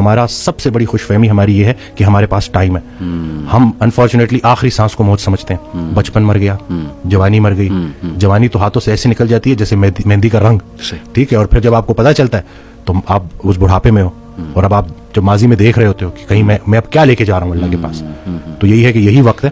ہمارا سب سے بڑی خوش فہمی ہماری یہ ہے کہ ہمارے پاس ٹائم ہے. ہم انفارچونیٹلی آخری سانس کو موت سمجھتے ہیں. بچپن مر گیا, جوانی مر گئی. جوانی تو ہاتھوں سے ایسے نکل جاتی ہے جیسے مہندی کا رنگ, ٹھیک ہے, اور پھر جب آپ کو پتہ چلتا ہے تو آپ اس بڑھاپے میں ہو, اور اب آپ جب ماضی میں دیکھ رہے ہوتے ہو کہ کہیں میں اب کیا لے کے جا رہا ہوں اللہ کے پاس. تو یہی ہے کہ یہی وقت ہے.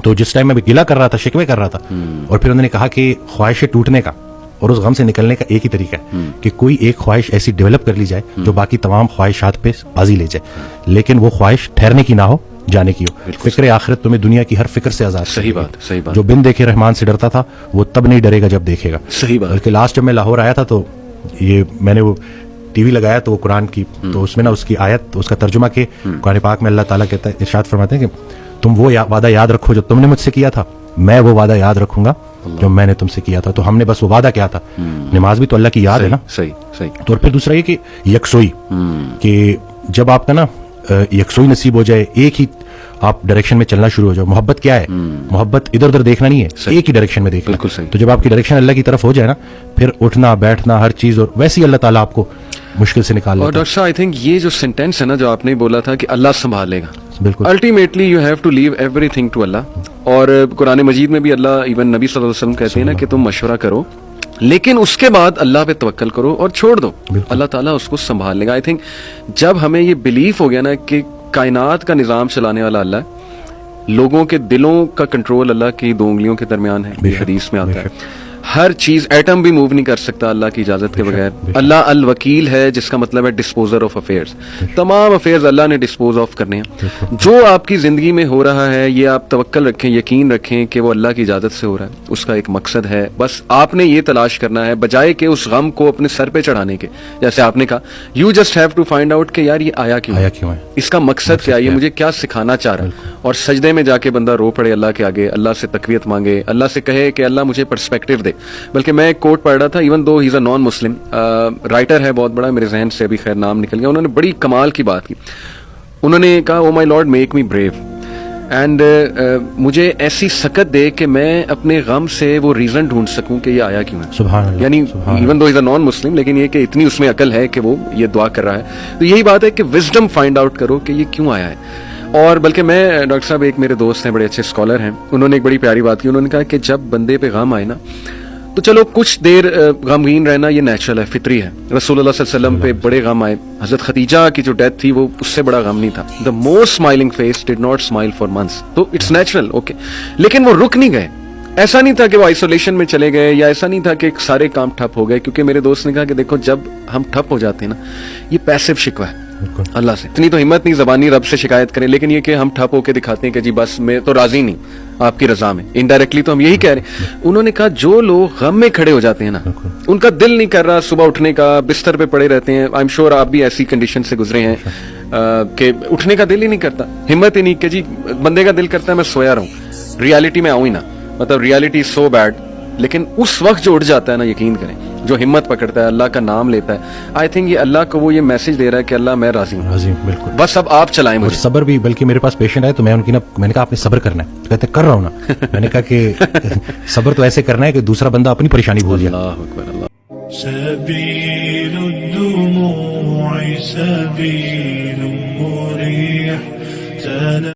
تو جس ٹائم میں گلہ کر رہا تھا, شکوے کر رہا تھا, اور پھر انہوں نے کہا کہ خواہشیں ٹوٹنے کا اور اس غم سے نکلنے کا ایک ہی طریقہ ہے کہ کوئی ایک خواہش ایسی ڈیولپ کر لی جائے جو باقی تمام خواہشات پہ بازی لے جائے, لیکن وہ خواہش ٹھہرنے کی نہ ہو, جانے کی ہو. فکر آخرت تمہیں دنیا کی ہر فکر سے آزاد. صحیح بات. جو بن دیکھے رحمان سے ڈرتا تھا وہ تب نہیں ڈرے گا جب دیکھے گا. صحیح بات. بلکہ لاسٹ جب میں لاہور آیا تھا تو یہ میں نے وہ ٹی وی لگایا تو وہ قرآن کی, تو اس میں نا اس کی آیت, اس کا ترجمہ کہ قرآن پاک میں اللہ تعالیٰ کہتا ہے, ارشاد فرماتے ہیں کہ تم وہ وعدہ یاد رکھو جو تم نے مجھ سے کیا تھا, میں وہ وعدہ یاد رکھوں گا جو میں نے تم سے کیا تھا. تو ہم نے بس وہ وعدہ کیا تھا. نماز بھی تو اللہ کی یاد ہے نا. صحیح. تو پھر دوسرا یہ کہ یکسوئی, کہ جب آپ کا نا یکسوئی نصیب ہو جائے, ایک ہی آپ ڈائریکشن میں چلنا شروع ہو جاؤ. محبت کیا ہے؟ محبت ادھر ادھر دیکھنا نہیں ہے, ایک ہی ڈائریکشن میں دیکھنا. تو جب آپ کی ڈائریکشن اللہ کی طرف ہو جائے نا, پھر اٹھنا بیٹھنا ہر چیز, اور ویسے ہی اللہ تعالیٰ آپ کو مشکل سے نکال لیتا ہے. اور ڈاکٹر صاحب آئی تھنک یہ جو سینٹینس ہے نا جو آپ نے بولا تھا کہ اللہ سنبھالے گا, بالکل ultimately you have to leave everything to Allah. اور قرآن مجید میں بھی اللہ, ایون نبی صلی اللہ علیہ وسلم کہتے ہیں نا کہ تم مشورہ کرو لیکن اس کے بعد اللہ پہ توکل کرو اور چھوڑ دو, اللہ تعالیٰ اس کو سنبھال لے گا. آئی تھنک جب ہمیں یہ بلیف ہو گیا نا کہ کائنات کا نظام چلانے والا اللہ ہے, لوگوں کے دلوں کا کنٹرول اللہ کی 2 انگلیوں کے درمیان ہے, یہ حدیث میں آتا ہے, ہر چیز ایٹم بھی موو نہیں کر سکتا اللہ کی اجازت کے بغیر. اللہ الوکیل ہے جس کا مطلب ہے ڈسپوزر آف افیئرز. تمام افیئرز اللہ نے ڈسپوز آف کرنے ہیں. جو آپ کی زندگی میں ہو رہا ہے یہ آپ توکل رکھیں, یقین رکھیں کہ وہ اللہ کی اجازت سے ہو رہا ہے, اس کا ایک مقصد ہے. بس آپ نے یہ تلاش کرنا ہے بجائے کہ اس غم کو اپنے سر پہ چڑھانے کے. جیسے آپ نے کہا you just have to find out کہ یار یہ آیا کیوں ہے, اس کا مقصد کیا ہے, یہ مجھے کیا سکھانا چاہ رہا ہے. اور سجدے میں جا کے بندہ رو پڑے اللہ کے آگے, اللہ سے تقویت مانگے, اللہ سے کہے کہ اللہ مجھے پرسپیکٹو دے. بلکہ میں ایک کوٹ پڑھ رہا تھا, ایون دو ہی از اے نان مسلم رائٹر ہے بہت بڑا, میرے ذہن سے ابھی خیر نام نکل گیا, انہوں نے بڑی کمال کی بات کی. انہوں نے کہا oh my lord make me brave and مجھے ایسی سکت دے کہ میں اپنے غم سے وہ ریزن ڈھونڈ سکوں کہ یہ آیا کیوں ہے. سبحان اللہ. یعنی ایون دو از اے نان مسلم, لیکن یہ کہ اتنی اس میں عقل ہے کہ وہ یہ دعا کر رہا ہے. تو یہی بات ہے کہ وزڈم فائنڈ آؤٹ کرو کہ یہ کیوں آیا ہے. اور بلکہ میں ڈاکٹر صاحب, ایک میرے دوست ہیں بڑے اچھے اسکالر ہیں, انہوں نے ایک بڑی پیاری بات کی. انہوں نے کہا کہ جب بندے پہ غم آئے نا تو چلو کچھ دیر غمگین رہنا یہ نیچرل ہے, فطری ہے. رسول اللہ صلی اللہ علیہ وسلم پہ بڑے غم آئے, حضرت خدیجہ کی جو ڈیتھ تھی وہ اس سے بڑا غم نہیں تھا. The most smiling face did not smile for months. تو اٹس نیچرل, اوکے. لیکن وہ رک نہیں گئے. ایسا نہیں تھا کہ وہ آئسولیشن میں چلے گئے, یا ایسا نہیں تھا کہ سارے کام ٹھپ ہو گئے. کیونکہ میرے دوست نے کہا کہ دیکھو جب ہم ٹھپ ہو جاتے ہیں نا, یہ پیسو شکوہ ہے اللہ سے. اتنی تو ہمت نہیں زبانی رب سے شکایت کریں, لیکن یہ کہ ہم ٹھپ ہو کے دکھاتے ہیں کہ جی بس میں تو راضی نہیں آپ کی رضا میں, انڈائریکٹلی تو ہم یہی کہہ رہے ہیں. انہوں نے کہا جو لوگ غم میں کھڑے ہو جاتے ہیں نا, ان کا دل نہیں کر رہا صبح اٹھنے کا, بستر پہ پڑے رہتے ہیں. آئی ایم شیور آپ بھی ایسی کنڈیشن سے گزرے ہیں کہ اٹھنے کا دل ہی نہیں کرتا, ہمت ہی نہیں کہ جی بندے کا دل کرتا ہے میں سویا رہوں, ریالٹی میں آؤں ہی نا, مطلب ریالٹی از سو بیڈ. لیکن اس وقت جو اٹھ جاتا ہے نا, یقین کریں, جو ہمت پکڑتا ہے, اللہ کا نام لیتا ہے, آئی تھنک یہ اللہ کو وہ یہ میسج دے رہا ہے کہ اللہ میں راضی ہوں, بالکل, بس اب آپ چلائیں مجھے. صبر بھی, بلکہ میرے پاس پیشنٹ ہے تو میں نے کہا آپ نے صبر کرنا ہے, تو کہتے کر رہا ہوں نا. میں نے کہا کہ صبر تو ایسے کرنا ہے کہ دوسرا بندہ اپنی پریشانی بھول جائے. اللہ اکبر. اللہ سبیل الدموع سبیل